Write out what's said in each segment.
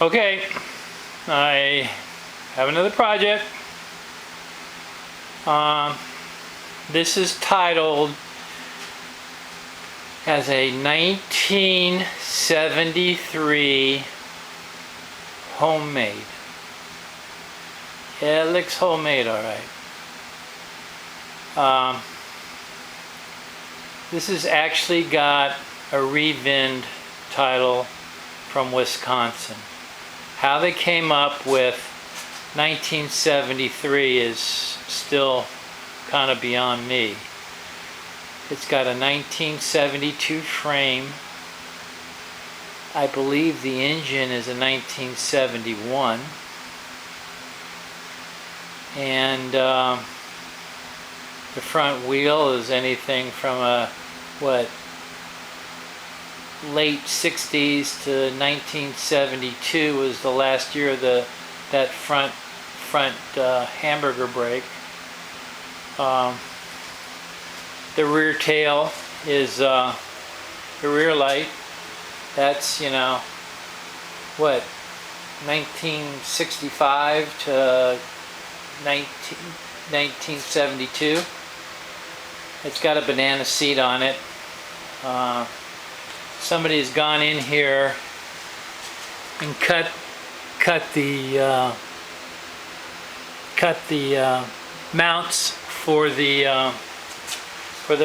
Okay, I have another project. This is titled as a 1973 homemade. Yeah, it looks homemade, alright. This has actually got a revind title from Wisconsin. How they came up with 1973 is still kind of beyond me. It's got a 1972 frame. I believe the engine is a 1971. And the front wheel is anything from a, late 60s to 1972 was the last year of that front hamburger brake. The rear tail is the rear light. That's 1965 to 1972. It's got a banana seat on it. Somebody has gone in here and cut the mounts for the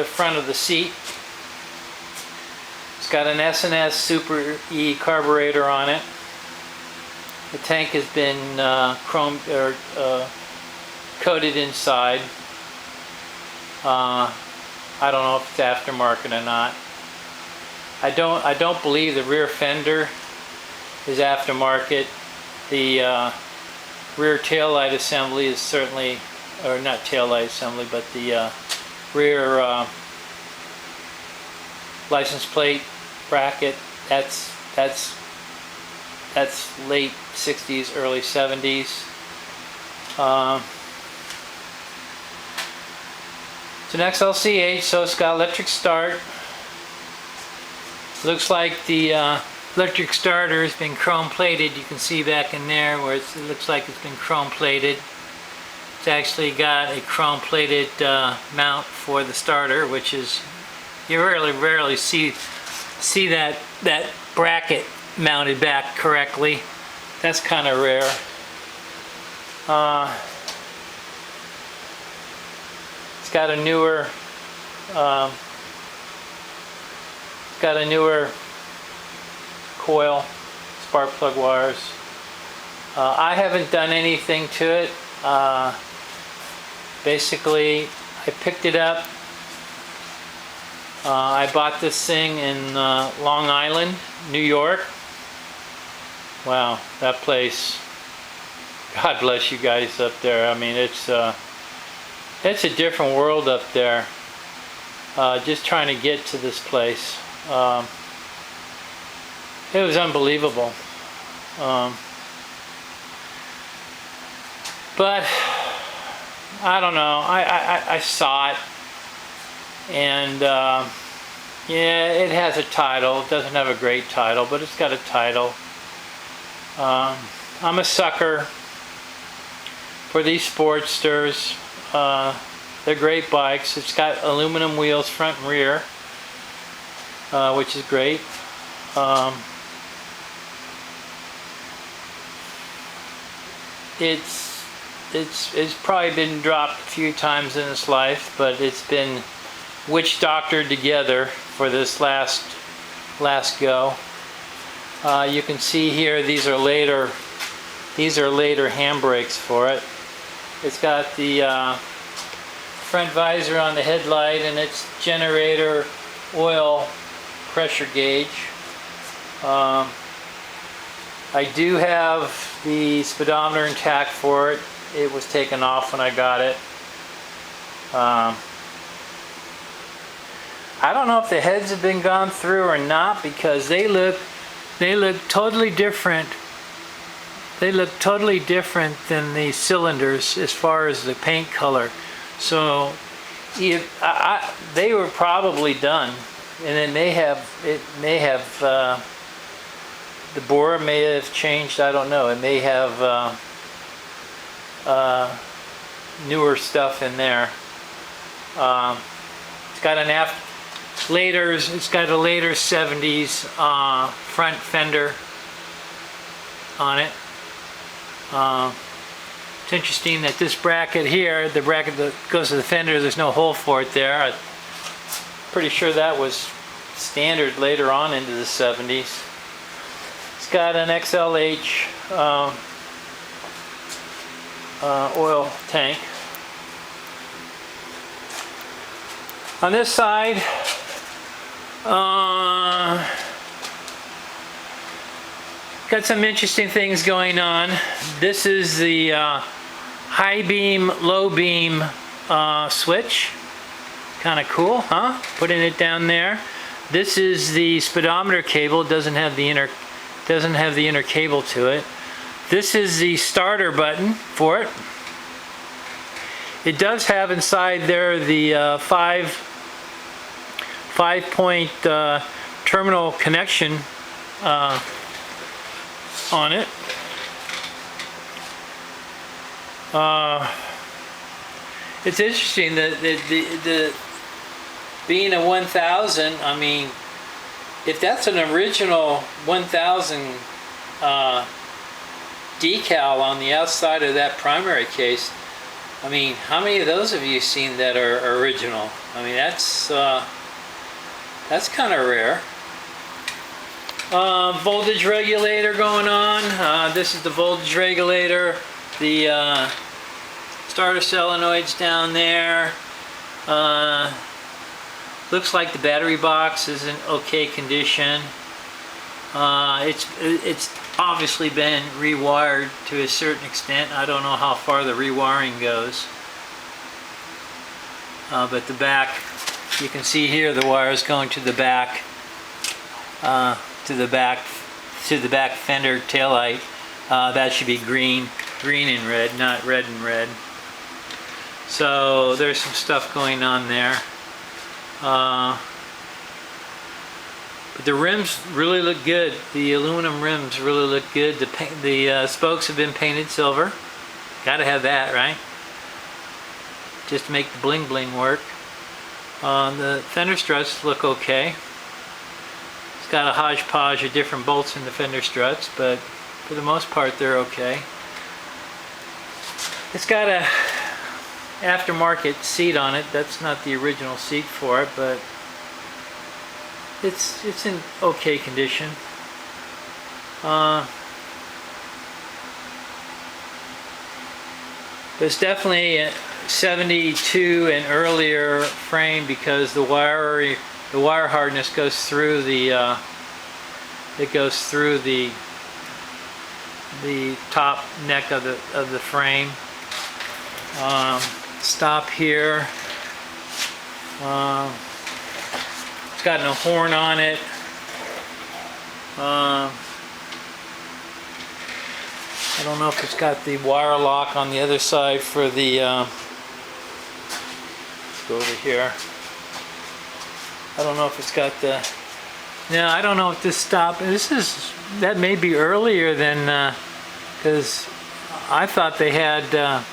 front of the seat. It's got an S&S Super E carburetor on it. The tank has been coated inside. I don't know if it's aftermarket or not. I don't believe the rear fender is aftermarket. The rear tail light assembly is certainly, or not tail light assembly, but the rear license plate bracket. That's late 60s, early 70s. It's an XLCH, so it's got electric start. Looks like the electric starter has been chrome plated. You can see back in there where it looks like it's been chrome plated. It's actually got a chrome plated mount for the starter, which is, you rarely see that bracket mounted back correctly. That's kind of rare. It's got a newer coil, spark plug wires. I haven't done anything to it. Basically, I picked it up. I bought this thing in Long Island, New York. Wow, that place. God bless you guys up there. I mean, it's a different world up there. Just trying to get to this place. It was unbelievable. But I don't know. I saw it, and yeah, it has a title. It doesn't have a great title, but it's got a title. I'm a sucker for these Sportsters. They're great bikes. It's got aluminum wheels front and rear, which is great. It's probably been dropped a few times in its life, but it's been witch doctored together for this last go. You can see here these are later handbrakes for it. It's got the front visor on the headlight and its generator oil pressure gauge. I do have the speedometer intact for it. It was taken off when I got it. I don't know if the heads have been gone through or not, because they look totally different. They look totally different than the cylinders as far as the paint color. So they were probably done, and it may have the bore may have changed. I don't know. It may have newer stuff in there. It's got an it's got a later 70s front fender on it. It's interesting that this bracket here, the bracket that goes to the fender, there's no hole for it there. I'm pretty sure that was standard later on into the 70s. It's got an XLH oil tank. On this side, got some interesting things going on. This is the high beam, low beam switch. Kind of cool, huh? Putting it down there. This is the speedometer cable. Doesn't have the inner cable to it. This is the starter button for it. It does have inside there the 5-point terminal connection on it. It's interesting that the being a 1000, I mean, if that's an original 1000 decal on the outside of that primary case, I mean, how many of those have you seen that are original? I mean, that's kind of rare. Voltage regulator going on. This is the voltage regulator. The starter solenoid's down there. Looks like the battery box is in okay condition. It's obviously been rewired to a certain extent. I don't know how far the rewiring goes. But the back, you can see here the wires going to the back, to the back fender taillight. That should be green and red, not red and red. So there's some stuff going on there. But the rims really look good. The aluminum rims really look good. The spokes have been painted silver. Gotta have that, right? Just to make the bling bling work. The fender struts look okay. It's got a hodgepodge of different bolts in the fender struts, but for the most part they're okay. It's got a aftermarket seat on it. That's not the original seat for it, but it's in okay condition. It's definitely a 72 and earlier frame because the wire hardness goes through the top neck of the frame. Stop here. It's got no horn on it. I don't know if it's got the wire lock on the other side for the let's go over here. I don't know if it's got the, no, I don't know if this that may be earlier than, because I thought they had a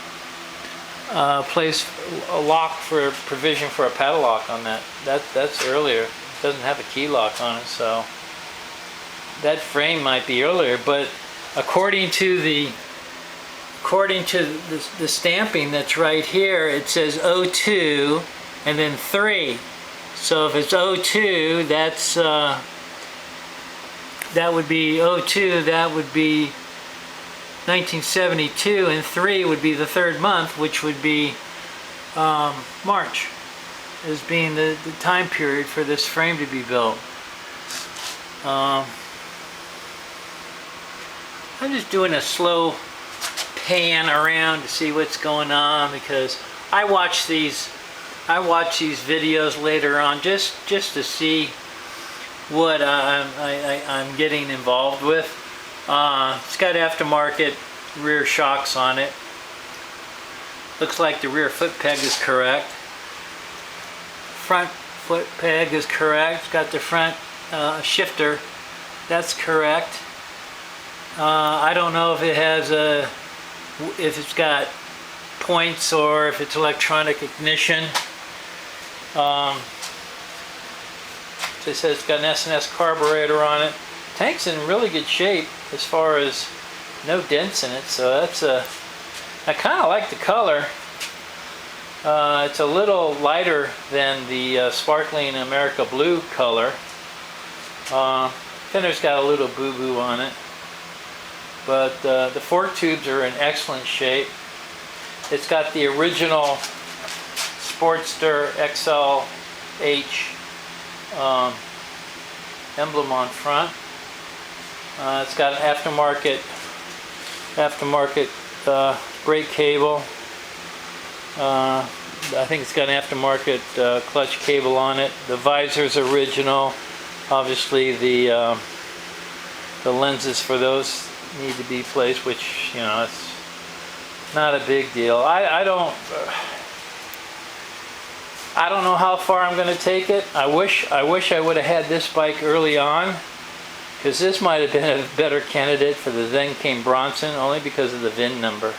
lock for provision for a padlock on that. That's earlier. It doesn't have a key lock on it, so that frame might be earlier. But according to the stamping that's right here, it says 02 and then 3. So if it's 02, that's that would be 02. That would be 1972, and 3 would be the third month, which would be March, as being the time period for this frame to be built. I'm just doing a slow pan around to see what's going on, because I watch these videos later on just to see what I'm getting involved with. It's got aftermarket rear shocks on it. Looks like the rear foot peg is correct. Front foot peg is correct. It's got the front shifter. That's correct. I don't know if it has if it's got points or if it's electronic ignition. It says it's got an S&S carburetor on it. Tank's in really good shape as far as no dents in it, so that's I kind of like the color. It's a little lighter than the Sparkling America Blue color. Fender's got a little boo-boo on it, but the fork tubes are in excellent shape. It's got the original Sportster XLH emblem on front. It's got an aftermarket brake cable. I think it's got an aftermarket clutch cable on it. The visor's original. Obviously the lenses for those need to be placed, which, you know, it's not a big deal. I don't know how far I'm going to take it. I wish I would have had this bike early on, because this might have been a better candidate for the Then Came Bronson, only because of the VIN number.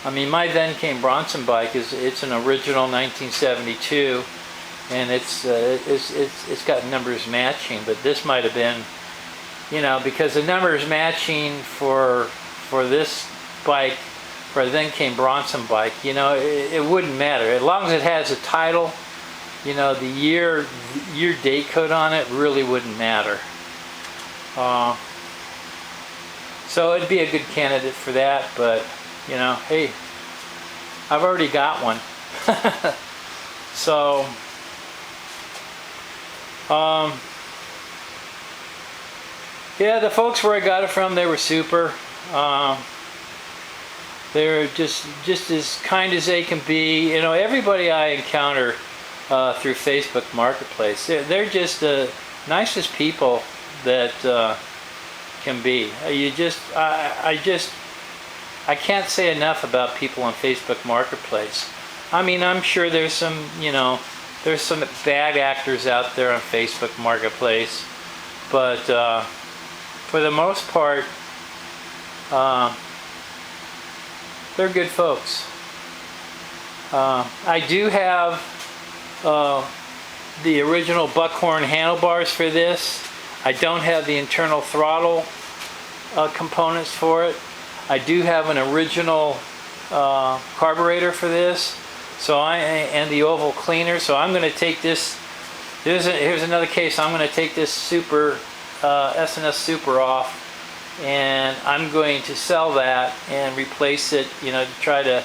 I mean, my Then Came Bronson bike it's an original 1972, and it's got numbers matching. But this might have been, you know, because the numbers matching for this bike, for a Then Came Bronson bike, you know, it wouldn't matter as long as it has a title. You know, the year date code on it really wouldn't matter. So it'd be a good candidate for that, but, you know, hey, I've already got one. So, yeah, the folks where I got it from, they were super. They're just as kind as they can be. You know, everybody I encounter through Facebook Marketplace, they're just the nicest people that can be. I can't say enough about people on Facebook Marketplace. I mean, I'm sure there's some, you know, there's some bad actors out there on Facebook Marketplace, but for the most part, they're good folks. I do have the original buckhorn handlebars for this. I don't have the internal throttle components for it. I do have an original carburetor for this, and the oval cleaner. So I'm going to take this. Here's another case. I'm going to take this Super S&S Super off, and I'm going to sell that and replace it. You know, to try to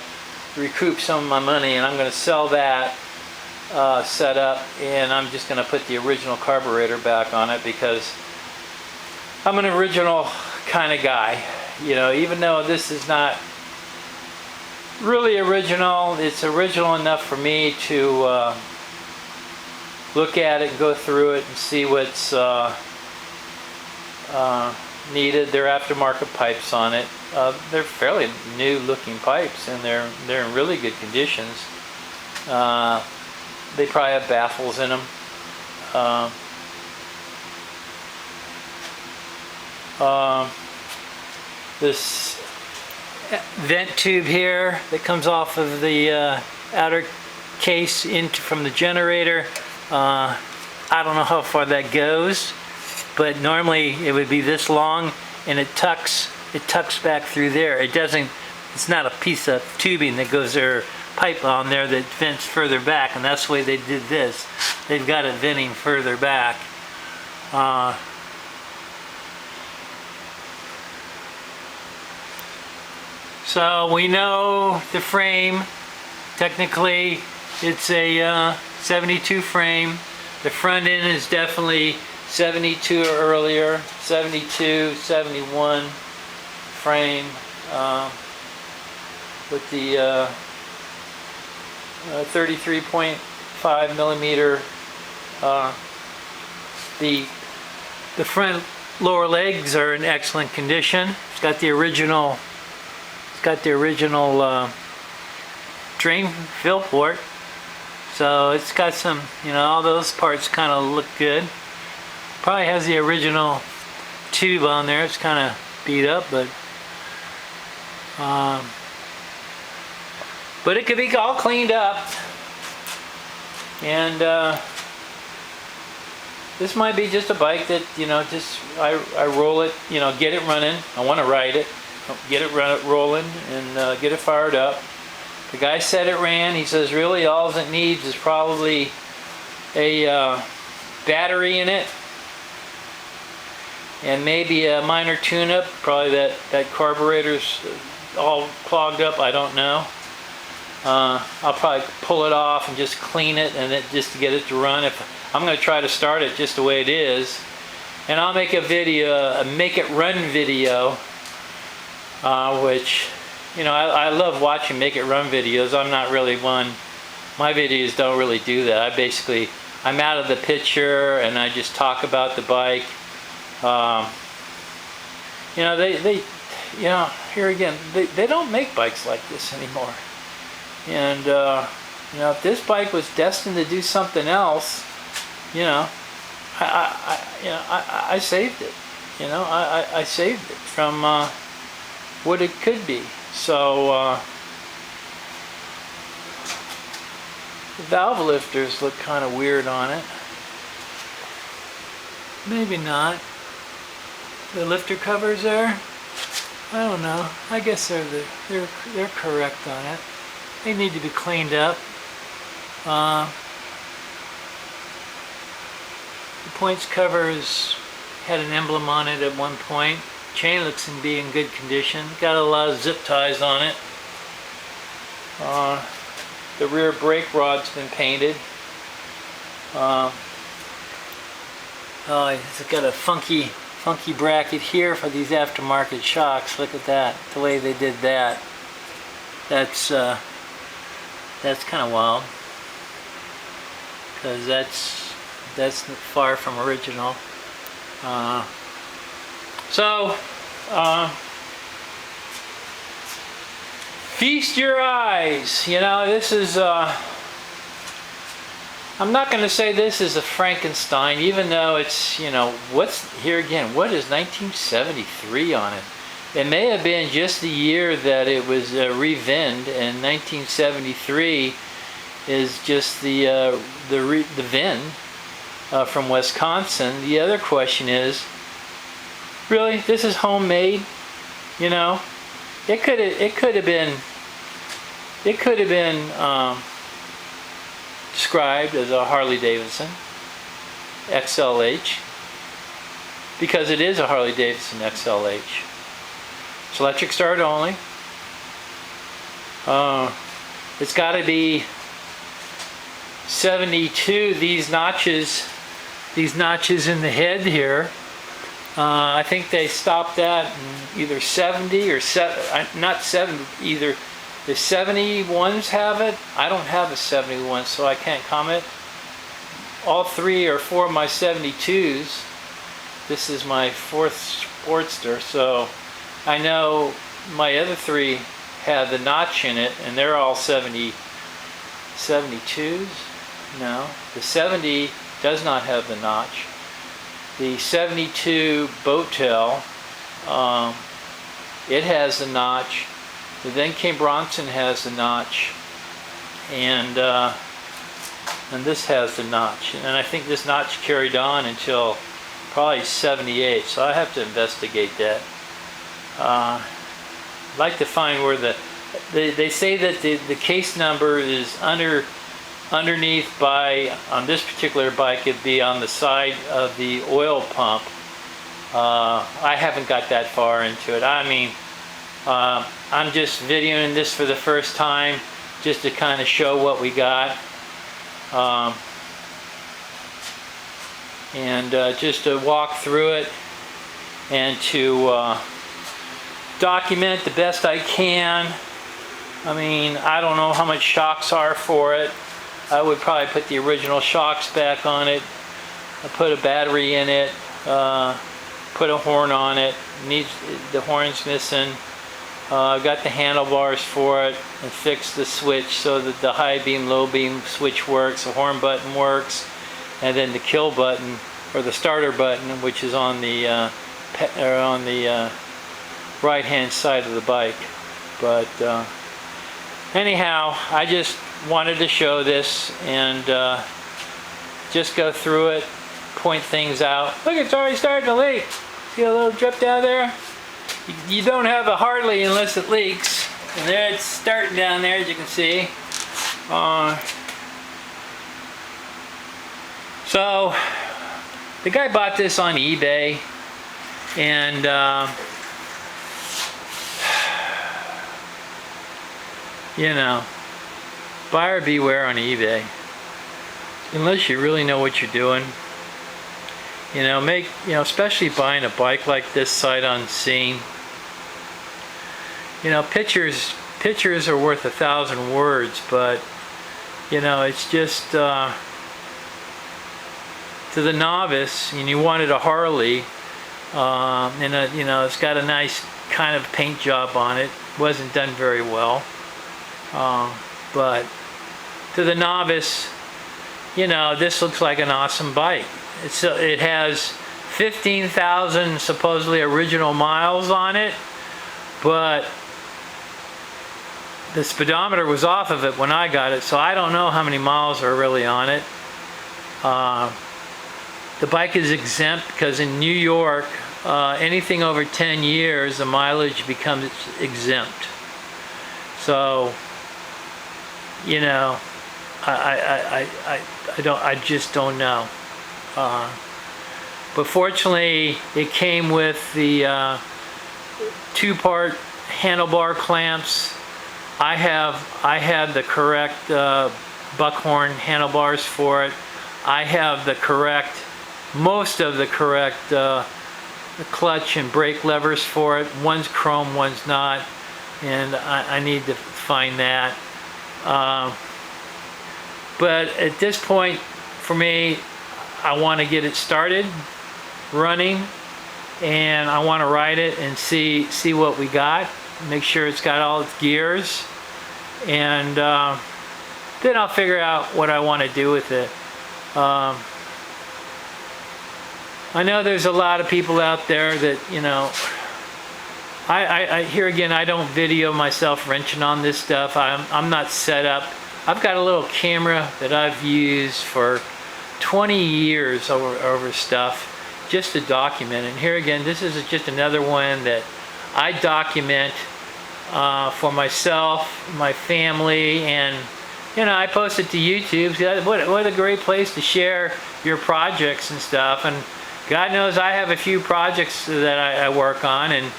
recoup some of my money, and I'm going to sell that setup, and I'm just going to put the original carburetor back on it, because I'm an original kind of guy. You know, even though this is not really original, it's original enough for me to look at it and go through it and see what's needed. They're aftermarket pipes on it. They're fairly new looking pipes, and they're in really good conditions. They probably have baffles in them. This vent tube here that comes off of the outer case from the generator, I don't know how far that goes, but normally it would be this long, and it tucks back through there. It's not a piece of tubing that goes there, pipe on there that vents further back, and that's the way they did this. They've got it venting further back. So we know the frame, technically it's a 72 frame. The front end is definitely 72 or earlier, 72, 71 frame, with the 33.5 millimeter. The front lower legs are in excellent condition. It's got the original drain fill port, so it's got some, you know, all those parts kind of look good. Probably has the original tube on there. It's kind of beat up, but it could be all cleaned up. And this might be just a bike that, you know, just I roll it, you know, get it running. I want to ride it, get it rolling, and get it fired up. The guy said it ran. He says really all it needs is probably a battery in it and maybe a minor tune-up. Probably that carburetor's all clogged up. I don't know. I'll probably pull it off and just clean it, and just to get it to run. If I'm going to try to start it just the way it is, and I'll make a video, a make it run video, which, you know, I love watching make it run videos. I'm not really one. My videos don't really do that. I'm out of the picture and I just talk about the bike. You know, they you know, here again, they don't make bikes like this anymore. And you know, if this bike was destined to do something else, you know, I saved it. You know, I saved it from what it could be. So the valve lifters look kind of weird on it. Maybe not. The lifter covers there, I don't know. I guess they're correct on it. They need to be cleaned up. The points covers had an emblem on it at one point. Chain looks to be in good condition. Got a lot of zip ties on it. The rear brake rod's been painted. It's got a funky bracket here for these aftermarket shocks. Look at that, the way they did that. That's kind of wild, because that's far from original. Feast your eyes. You know, this is I'm not going to say this is a Frankenstein, even though it's, you know, what's here again, what is 1973 on it? It may have been just the year that it was revinned, and 1973 is just the VIN from Wisconsin. The other question is, really, this is homemade? You know, it could have been described as a Harley Davidson XLH, because it is a Harley Davidson XLH. It's electric start only. It's got to be 72. These notches in the head here, I think they stopped that in either 70 or not 70 either. The 71s have it. I don't have a 71, so I can't comment. All 3 or 4 of my 72s. This is my 4th Sportster, so I know my other 3 have the notch in it, and they're all 72s. No, the 70 does not have the notch. The 72 boat tail, it has the notch. The then King Bronson has the notch, and this has the notch. And I think this notch carried on until probably 78. So I have to investigate that. I'd like to find where they say that the case number is underneath by, on this particular bike, it'd be on the side of the oil pump. I haven't got that far into it. I mean, I'm just videoing this for the first time, just to kind of show what we got, and just to walk through it and to document the best I can. I mean, I don't know how much shocks are for it. I would probably put the original shocks back on it, put a battery in it, put a horn on it. The horn's missing. Got the handlebars for it, and fixed the switch so that the high beam, low beam switch works, the horn button works, and then the kill button, or the starter button, which is on the right hand side of the bike. But anyhow, I just wanted to show this and just go through it, point things out. Look, it's already starting to leak. See a little drip down there? You don't have a Harley unless it leaks. And there it's starting down there, as you can see. So the guy bought this on eBay, and you know, buyer beware on eBay. Unless you really know what you're doing. You know, especially buying a bike like this sight unseen. You know, pictures are worth 1,000 words, but you know, it's just to the novice, and you wanted a Harley, and you know, it's got a nice kind of paint job on it. Wasn't done very well, but to the novice, you know, this looks like an awesome bike. It has 15,000 supposedly original miles on it, but the speedometer was off of it when I got it, so I don't know how many miles are really on it. The bike is exempt because in New York, anything over 10 years, the mileage becomes exempt. So, you know, I just don't know. But fortunately, it came with the two-part handlebar clamps. I have the correct buckhorn handlebars for it. I have most of the correct clutch and brake levers for it. One's chrome, one's not, and I need to find that. But at this point, for me, I want to get it started, running, and I want to ride it and see what we got. Make sure it's got all its gears, and then I'll figure out what I want to do with it. I know there's a lot of people out there that, you know, here again, I don't video myself wrenching on this stuff. I'm not set up. I've got a little camera that I've used for 20 years over stuff just to document. And here again, this is just another one that I document for myself, my family, and you know, I post it to YouTube. What a great place to share your projects and stuff. And God knows I have a few projects that I work on,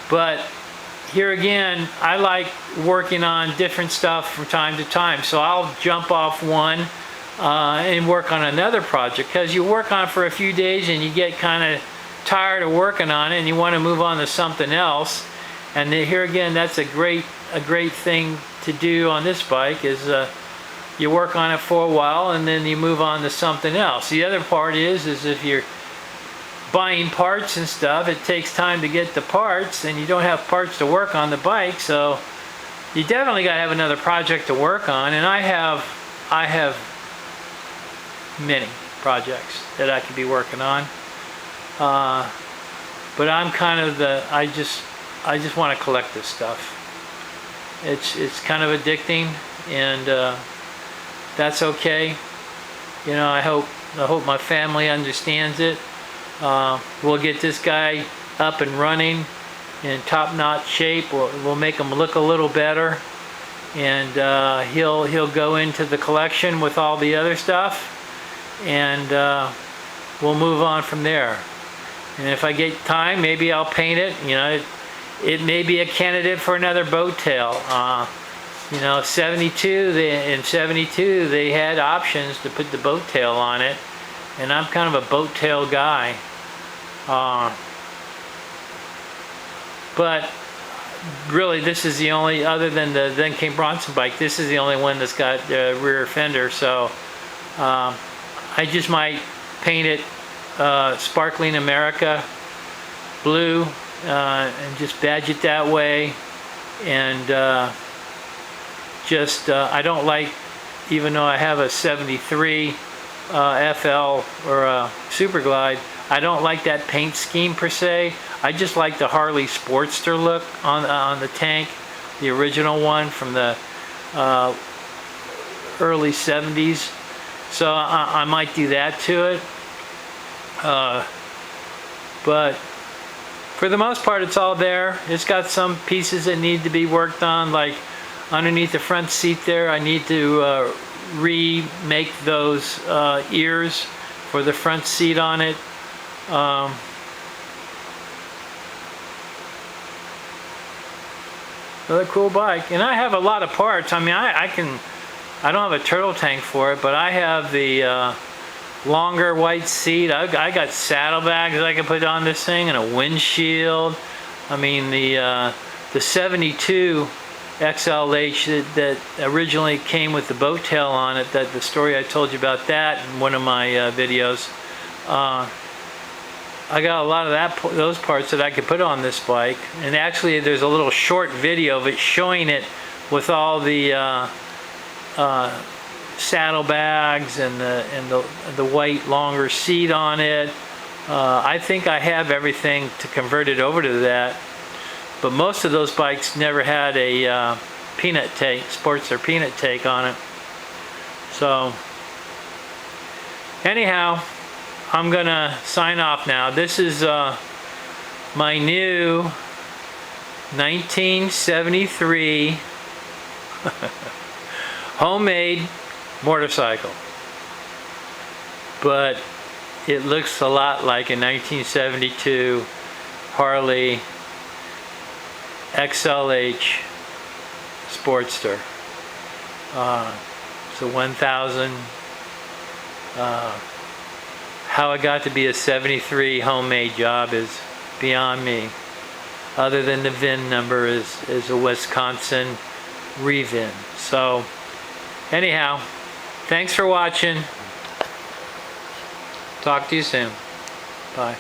but here again, I like working on different stuff from time to time. So I'll jump off one and work on another project, because you work on it for a few days and you get kind of tired of working on it and you want to move on to something else. And then here again, that's a great thing to do on this bike is you work on it for a while and then you move on to something else. The other part is if you're buying parts and stuff, it takes time to get the parts, and you don't have parts to work on the bike, so you definitely got to have another project to work on. And I have many projects that I could be working on, but I'm kind of I just want to collect this stuff. It's kind of addicting, and that's okay. You know, I hope my family understands it. We'll get this guy up and running in top-notch shape. We'll make him look a little better, and he'll go into the collection with all the other stuff, and we'll move on from there. And if I get time, maybe I'll paint it. You know, it may be a candidate for another boat tail. You know, in 72 they had options to put the boat tail on it, and I'm kind of a boat tail guy. But really, this is the only, other than the Then Came Bronson bike, this is the only one that's got the rear fender. So I just might paint it Sparkling America blue and just badge it that way. And I don't like, even though I have a 73 FL or a Super Glide, I don't like that paint scheme per se. I just like the Harley Sportster look on the tank, the original one from the early 70s. So I might do that to it. But for the most part, it's all there. It's got some pieces that need to be worked on, like underneath the front seat there. I need to remake those ears for the front seat on it. Another cool bike, and I have a lot of parts. I mean, I don't have a turtle tank for it, but I have the longer white seat. I got saddlebags that I can put on this thing, and a windshield. I mean, the 72 XLH that originally came with the boat tail on it, that the story I told you about that in one of my videos. I got a lot of those parts that I could put on this bike, and actually there's a little short video of it showing it with all the saddlebags and the white longer seat on it. I think I have everything to convert it over to that, but most of those bikes never had a peanut tank, Sportster peanut tank on it. So anyhow, I'm gonna sign off now. This is my new 1973 homemade motorcycle, but it looks a lot like a 1972 Harley XLH Sportster. It's a 1000. How it got to be a 73 homemade job is beyond me. Other than the VIN number is a Wisconsin re-VIN. So anyhow, thanks for watching. Talk to you soon. Bye.